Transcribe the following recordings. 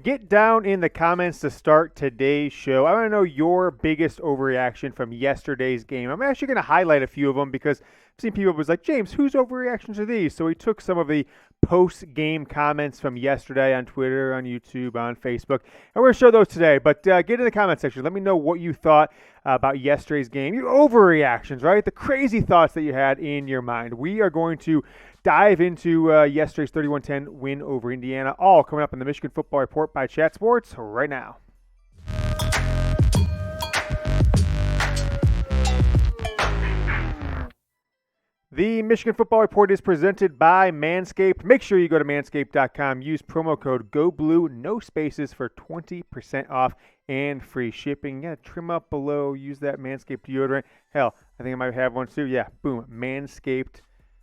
Get down in the comments to start today's show. I want to know your biggest overreaction from yesterday's game. I'm actually going to highlight a few of them because I've seen people was like, James, whose overreactions are these? So we took some of the post-game comments from yesterday on Twitter, on YouTube, on Facebook, and we're going to show those today. But get in the comment section. Let me know what you thought about yesterday's game. Your overreactions, right? The crazy thoughts that you had in your mind. We are going to dive into yesterday's 31-10 win over Indiana, all coming up in the Michigan Football Report by Chat Sports right now. The Michigan Football Report is presented by Manscaped. Make sure you go to manscaped.com. Use promo code GOBLUE, no spaces, for 20% off and free shipping. Yeah, trim up below. Use that Manscaped deodorant. Hell, I think I might have one too. Yeah, boom, Manscaped.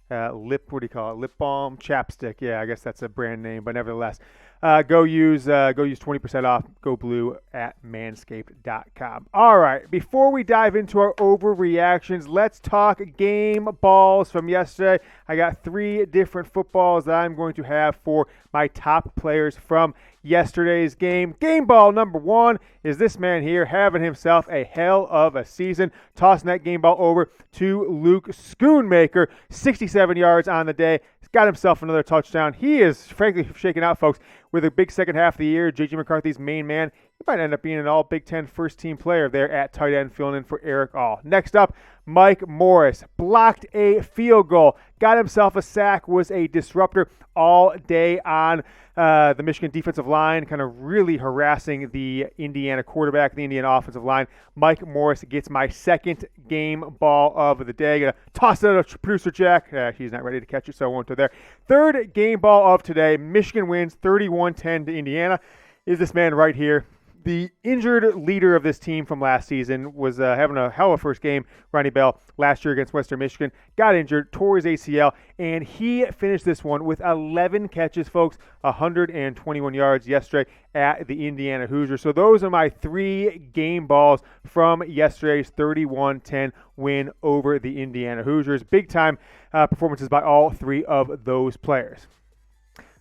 What do you call it? Lip balm, chapstick. Yeah, I guess that's a brand name, but nevertheless, go use 20% off. Go blue at manscaped.com. All right, before we dive into our overreactions, let's talk game balls from yesterday. I got 3 different footballs that I'm going to have for my top players from yesterday's game. Game ball number 1 is this man here having himself a hell of a season, tossing that game ball over to Luke Schoonmaker, 67 yards on the day. He's got himself another touchdown. He is frankly shaking out, folks, with a big second half of the year. J.J. McCarthy's main man. He might end up being an all Big Ten first-team player there at tight end, filling in for Eric All. Next up, Mike Morris blocked a field goal, got himself a sack, was a disruptor all day on the Michigan defensive line, kind of really harassing the Indiana quarterback, the Indiana offensive line. Mike Morris gets my second game ball of the day. Gonna toss it out to producer Jack. He's not ready to catch it, so I won't go there. Third game ball of today. Michigan wins 31-10 to Indiana. Is this man right here. The injured leader of this team from last season was having a hell of a first game, Ronnie Bell, last year against Western Michigan. Got injured, tore his ACL, and he finished this one with 11 catches, folks, 121 yards yesterday at the Indiana Hoosiers. So those are my 3 game balls from yesterday's 31-10 win over the Indiana Hoosiers. Big-time performances by all 3 of those players.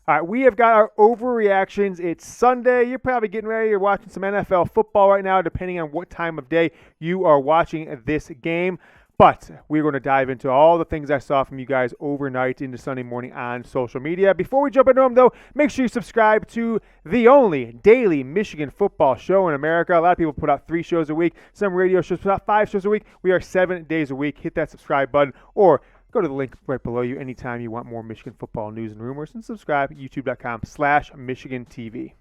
All right, we have got our overreactions. It's Sunday. You're probably getting ready. You're watching some NFL football right now, depending on what time of day you are watching this game. But we're going to dive into all the things I saw from you guys overnight into Sunday morning on social media. Before we jump into them, though, make sure you subscribe to the only daily Michigan football show in America. A lot of people put out 3 shows a week. Some radio shows put out 5 shows a week. We are 7 days a week. Hit that subscribe button, or go to the link right below you anytime you want more Michigan football news and rumors, and subscribe at youtube.com/MichiganTV.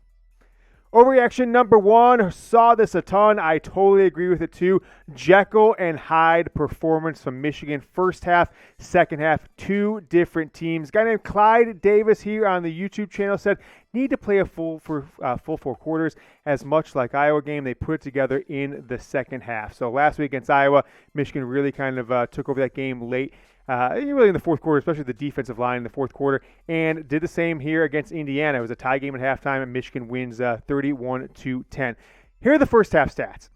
Overreaction number 1, saw this a ton. I totally agree with it too. Jekyll and Hyde performance from Michigan. First half, second half, 2 different teams. Guy named Clyde Davis here on the YouTube channel said, need to play a full 4 quarters, as much like Iowa game. They put it together in the second half. So last week against Iowa, Michigan really kind of took over that game late. Really in the fourth quarter, especially the defensive line in the fourth quarter, and did the same here against Indiana. It was a tie game at halftime, and Michigan wins 31-10. Here are the first half stats.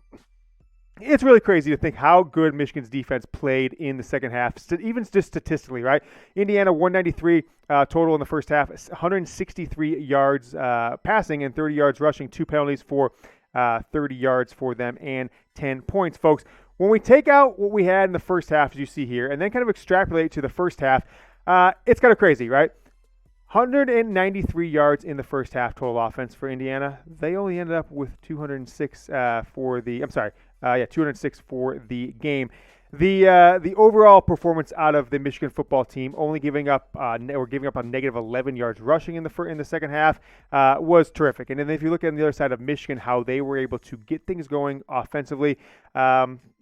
It's really crazy to think how good Michigan's defense played in the second half, even just statistically, right? Indiana 193 total in the first half, 163 yards passing and 30 yards rushing, 2 penalties for 30 yards for them and 10 points, folks. When we take out what we had in the first half, as you see here, and then kind of extrapolate to the first half, it's kind of crazy, right? 193 yards in the first half total offense for Indiana. They only ended up with 206 for the game. The overall performance out of the Michigan football team, only giving up a negative 11 yards rushing in the second half, was terrific. And then if you look at the other side of Michigan, how they were able to get things going offensively,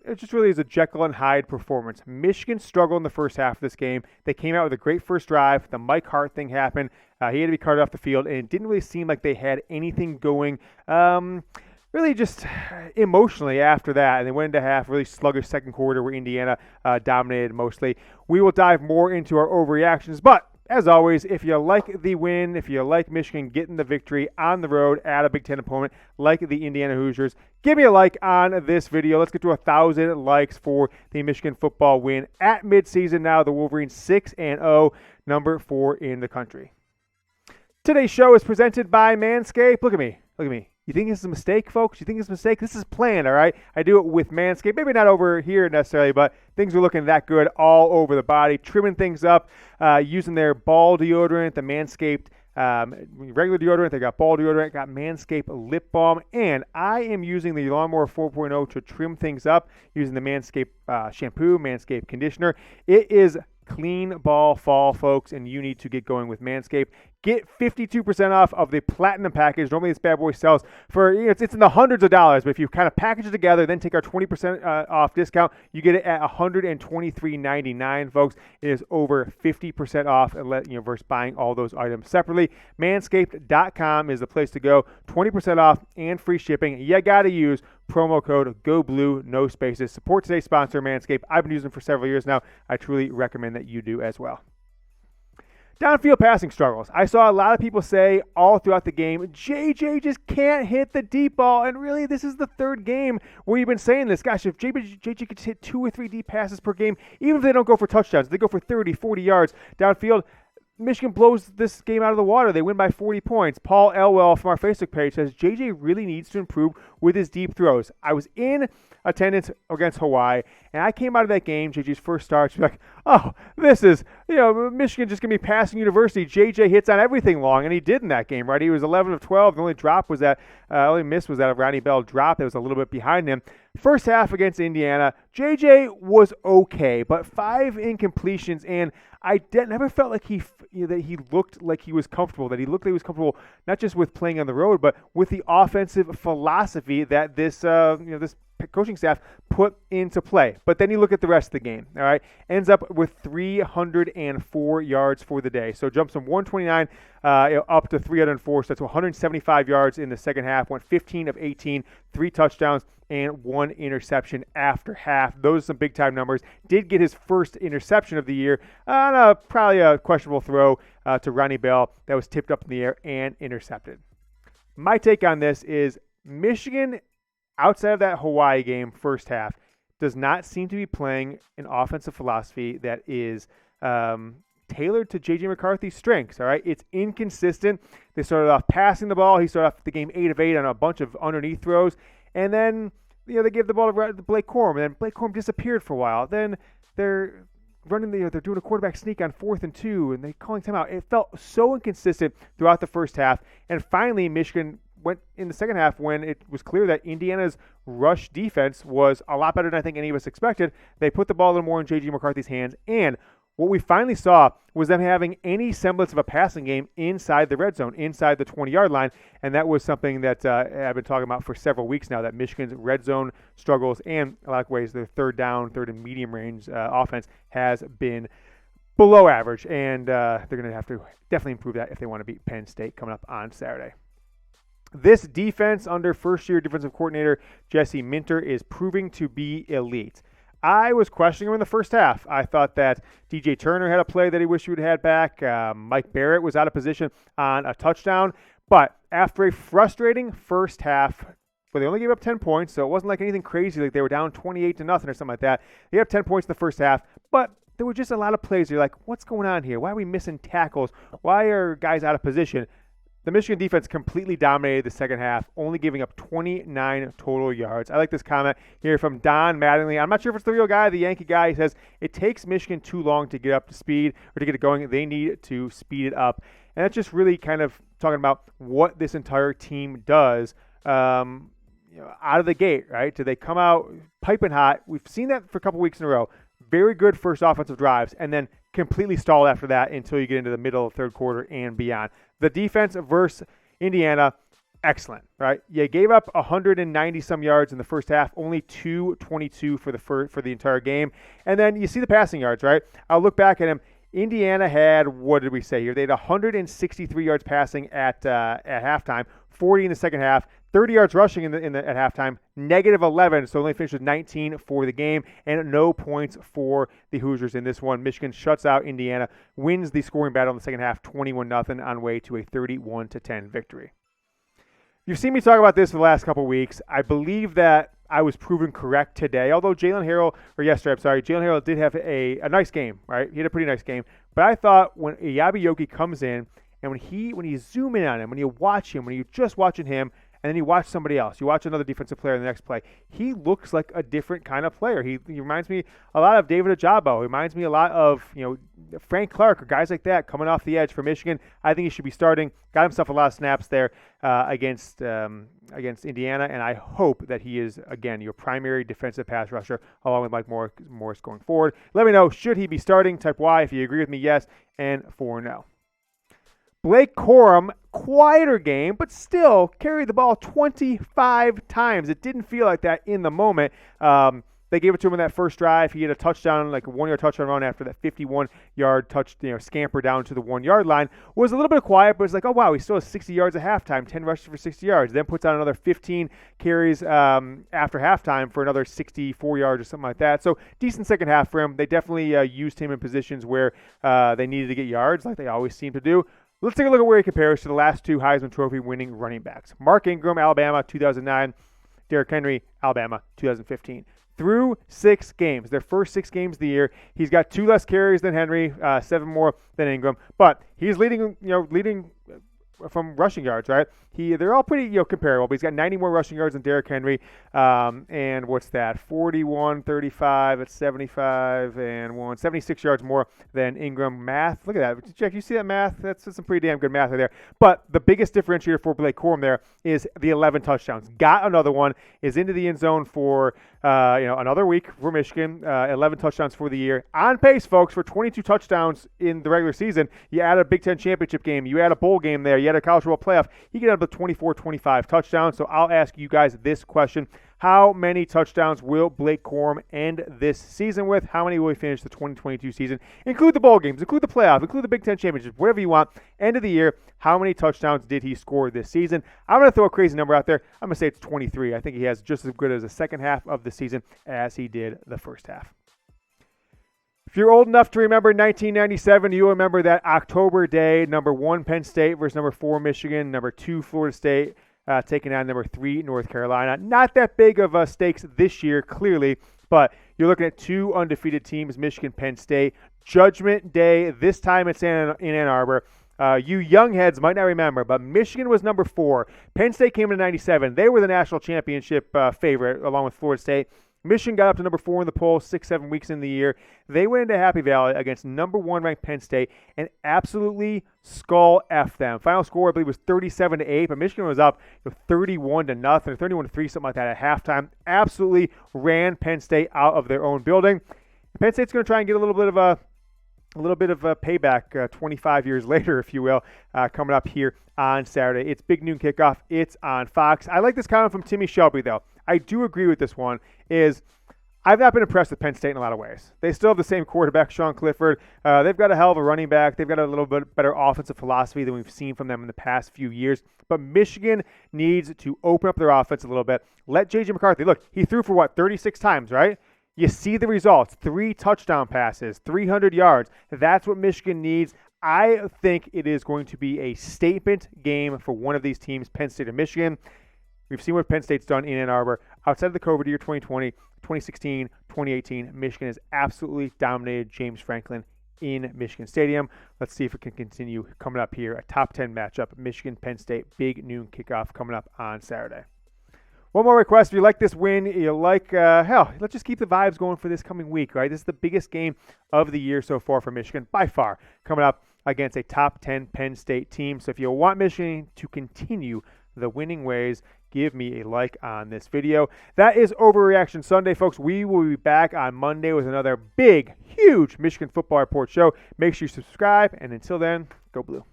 it just really is a Jekyll and Hyde performance. Michigan struggled in the first half of this game. They came out with a great first drive. The Mike Hart thing happened. He had to be carted off the field, and it didn't really seem like they had anything going really just emotionally after that. And they went into half, really sluggish second quarter where Indiana dominated mostly. We will dive more into our overreactions, but as always, if you like the win, if you like Michigan getting the victory on the road at a Big Ten opponent like the Indiana Hoosiers, give me a like on this video. Let's get to 1,000 likes for the Michigan football win at midseason now. The Wolverines 6-0, number 4 in the country. Today's show is presented by Manscaped. Look at me. Look at me. You think this is a mistake, folks? You think this is a mistake? This is planned, all right? I do it with Manscaped. Maybe not over here necessarily, but things are looking that good all over the body. Trimming things up, using their ball deodorant, the Manscaped regular deodorant. They got ball deodorant, got Manscaped lip balm, and I am using the Lawnmower 4.0 to trim things up using the Manscaped shampoo, Manscaped conditioner. It is clean ball fall, folks, and you need to get going with Manscaped. Get 52% off of the Platinum package. Normally, this bad boy sells for, it's in the hundreds of dollars, but if you kind of package it together, then take our 20% off discount, you get it at $123.99, folks. It is over 50% off versus buying all those items separately. Manscaped.com is the place to go. 20% off and free shipping. You got to use promo code GOBLUE, no spaces. Support today's sponsor, Manscaped. I've been using them for several years now. I truly recommend that you do as well. Downfield passing struggles. I saw a lot of people say all throughout the game, JJ just can't hit the deep ball. And really, this is the third game where you've been saying this. Gosh, if JJ could hit 2 or 3 deep passes per game, even if they don't go for touchdowns, they go for 30, 40 yards downfield, Michigan blows this game out of the water. They win by 40 points. Paul Elwell from our Facebook page says, JJ really needs to improve with his deep throws. I was in attendance against Hawaii, and I came out of that game, JJ's first start, she's like, oh, this is, Michigan just going to be passing university. JJ hits on everything long, and he did in that game, right? He was 11 of 12. The only miss was that of Ronnie Bell drop that was a little bit behind him. First half against Indiana, JJ was okay, but 5 incompletions, and I never felt like that he looked like he was comfortable, that he looked like he was comfortable not just with playing on the road, but with the offensive philosophy that this coaching staff put into play. But then you look at the rest of the game, all right? Ends up with 304 yards for the day. So jumps from 129 up to 304, so that's 175 yards in the second half, went 15 of 18, 3 touchdowns, and 1 interception after half. Those are some big-time numbers. Did get his first interception of the year on probably a questionable throw to Ronnie Bell that was tipped up in the air and intercepted. My take on this is Michigan, outside of that Hawaii game first half, does not seem to be playing an offensive philosophy that is tailored to J.J. McCarthy's strengths, all right? It's inconsistent. They started off passing the ball. He started off the game 8 of 8 on a bunch of underneath throws. And then, they gave the ball to Blake Corum, and then Blake Corum disappeared for a while. Then they're they're doing a quarterback sneak on 4th and 2, and they're calling timeout. It felt so inconsistent throughout the first half. And finally, Michigan went in the second half when it was clear that Indiana's rush defense was a lot better than I think any of us expected. They put the ball a little more in J.J. McCarthy's hands, and what we finally saw was them having any semblance of a passing game inside the red zone, inside the 20-yard line, and that was something that I've been talking about for several weeks now, that Michigan's red zone struggles and, in a lot of ways, their third and medium range offense has been below average, and they're going to have to definitely improve that if they want to beat Penn State coming up on Saturday. This defense under first-year defensive coordinator Jesse Minter is proving to be elite. I was questioning him in the first half. I thought that DJ Turner had a play that he wished he would have had back. Mike Barrett was out of position on a touchdown. But after a frustrating first half, where they only gave up 10 points, so it wasn't like anything crazy, like they were down 28-0 or something like that. They have 10 points in the first half, but there were just a lot of plays. You're like, what's going on here? Why are we missing tackles? Why are guys out of position? The Michigan defense completely dominated the second half, only giving up 29 total yards. I like this comment here from Don Mattingly. I'm not sure if it's the real guy, the Yankee guy. He says, it takes Michigan too long to get up to speed or to get it going. They need to speed it up. And that's just really kind of talking about what this entire team does out of the gate, right? Do they come out piping hot? We've seen that for a couple weeks in a row. Very good first offensive drives, and then completely stalled after that until you get into the middle of the third quarter and beyond. The defense versus Indiana, excellent, right? You gave up 190-some yards in the first half, only 222 for the entire game. And then you see the passing yards, right? I'll look back at them. Indiana had, what did we say here? They had 163 yards passing at halftime, 40 in the second half, 30 yards rushing at halftime, -11, so only finished with 19 for the game, and no points for the Hoosiers in this one. Michigan shuts out Indiana, wins the scoring battle in the second half, 21-0, on way to a 31-10 victory. You've seen me talk about this for the last couple weeks. I believe that I was proven correct today, although Jalen Harrell did have a nice game, right? He had a pretty nice game. But I thought when Iyabi Yoki comes in And when you zoom in on him, when you watch him, when you're just watching him, and then you watch somebody else, you watch another defensive player in the next play, he looks like a different kind of player. He reminds me a lot of David Ojabo. He reminds me a lot of Frank Clark or guys like that coming off the edge for Michigan. I think he should be starting. Got himself a lot of snaps there against Indiana, and I hope that he is, again, your primary defensive pass rusher along with Mike Morris going forward. Let me know, should he be starting? Type Y if you agree with me, yes, and 4 no. Blake Corum, quieter game, but still carried the ball 25 times. It didn't feel like that in the moment. They gave it to him in that first drive. He had a touchdown, like a 1-yard touchdown run after that 51-yard scamper down to the 1-yard line. Was a little bit quiet, but it's like, oh, wow, he still has 60 yards at halftime, 10 rushes for 60 yards. Then puts out another 15 carries after halftime for another 64 yards or something like that. So decent second half for him. They definitely used him in positions where they needed to get yards, like they always seem to do. Let's take a look at where he compares to the last 2 Heisman Trophy winning running backs. Mark Ingram, Alabama, 2009. Derrick Henry, Alabama, 2015. Through 6 games, their first 6 games of the year, he's got 2 less carries than Henry, 7 more than Ingram, but he's leading from rushing yards, right? They're all pretty comparable, but he's got 90 more rushing yards than Derrick Henry, and what's that? 41, 35 at 75, and 76 yards more than Ingram. Math, look at that. Jack, you see that math? That's some pretty damn good math right there. But the biggest differentiator for Blake Corum there is the 11 touchdowns. Got another one, is into the end zone for another week for Michigan. 11 touchdowns for the year. On pace, folks, for 22 touchdowns in the regular season. You add a Big Ten championship game. You add a bowl game there. You add a college football playoff. You get up to 24, 25 touchdowns. So I'll ask you guys this question. How many touchdowns will Blake Corum end this season with? How many will he finish the 2022 season? Include the bowl games, include the playoff, include the Big Ten championship, whatever you want. End of the year, how many touchdowns did he score this season? I'm going to throw a crazy number out there. I'm going to say it's 23. I think he has just as good as the second half of the season as he did the first half. If you're old enough to remember 1997, you'll remember that October day, number 1 Penn State versus number 4 Michigan, number 2 Florida State, taking on number 3 North Carolina. Not that big of stakes this year, clearly, but you're looking at 2 undefeated teams, Michigan, Penn State. Judgment Day, this time it's in Ann Arbor. You young heads might not remember, but Michigan was number 4. Penn State came in 97. They were the national championship favorite, along with Florida State. Michigan got up to number 4 in the poll 6-7 weeks in the year. They went into Happy Valley against number 1 ranked Penn State and absolutely skull F them. Final score, I believe, was 37-8, but Michigan was up 31-0, 31-3, something like that at halftime. Absolutely ran Penn State out of their own building. Penn State's going to try and get a little bit of a payback 25 years later, if you will, coming up here on Saturday. It's big noon kickoff. It's on Fox. I like this comment from Timmy Shelby, though. I do agree with this one, is I've not been impressed with Penn State in a lot of ways. They still have the same quarterback, Sean Clifford. They've got a hell of a running back. They've got a little bit better offensive philosophy than we've seen from them in the past few years. But Michigan needs to open up their offense a little bit. Let J.J. McCarthy, look, he threw for 36 times, right? You see the results, 3 touchdown passes, 300 yards. That's what Michigan needs. I think it is going to be a statement game for one of these teams, Penn State or Michigan. We've seen what Penn State's done in Ann Arbor. Outside of the COVID year 2020, 2016, 2018, Michigan has absolutely dominated James Franklin in Michigan Stadium. Let's see if it can continue coming up here. A top 10 matchup, Michigan-Penn State, big noon kickoff coming up on Saturday. One more request. If you like this win, you like, let's just keep the vibes going for this coming week, right? This is the biggest game of the year so far for Michigan, by far, coming up against a top 10 Penn State team. So if you want Michigan to continue the winning ways, give me a like on this video. That is Overreaction Sunday, folks. We will be back on Monday with another big, huge Michigan Football Report show. Make sure you subscribe, and until then, go Blue.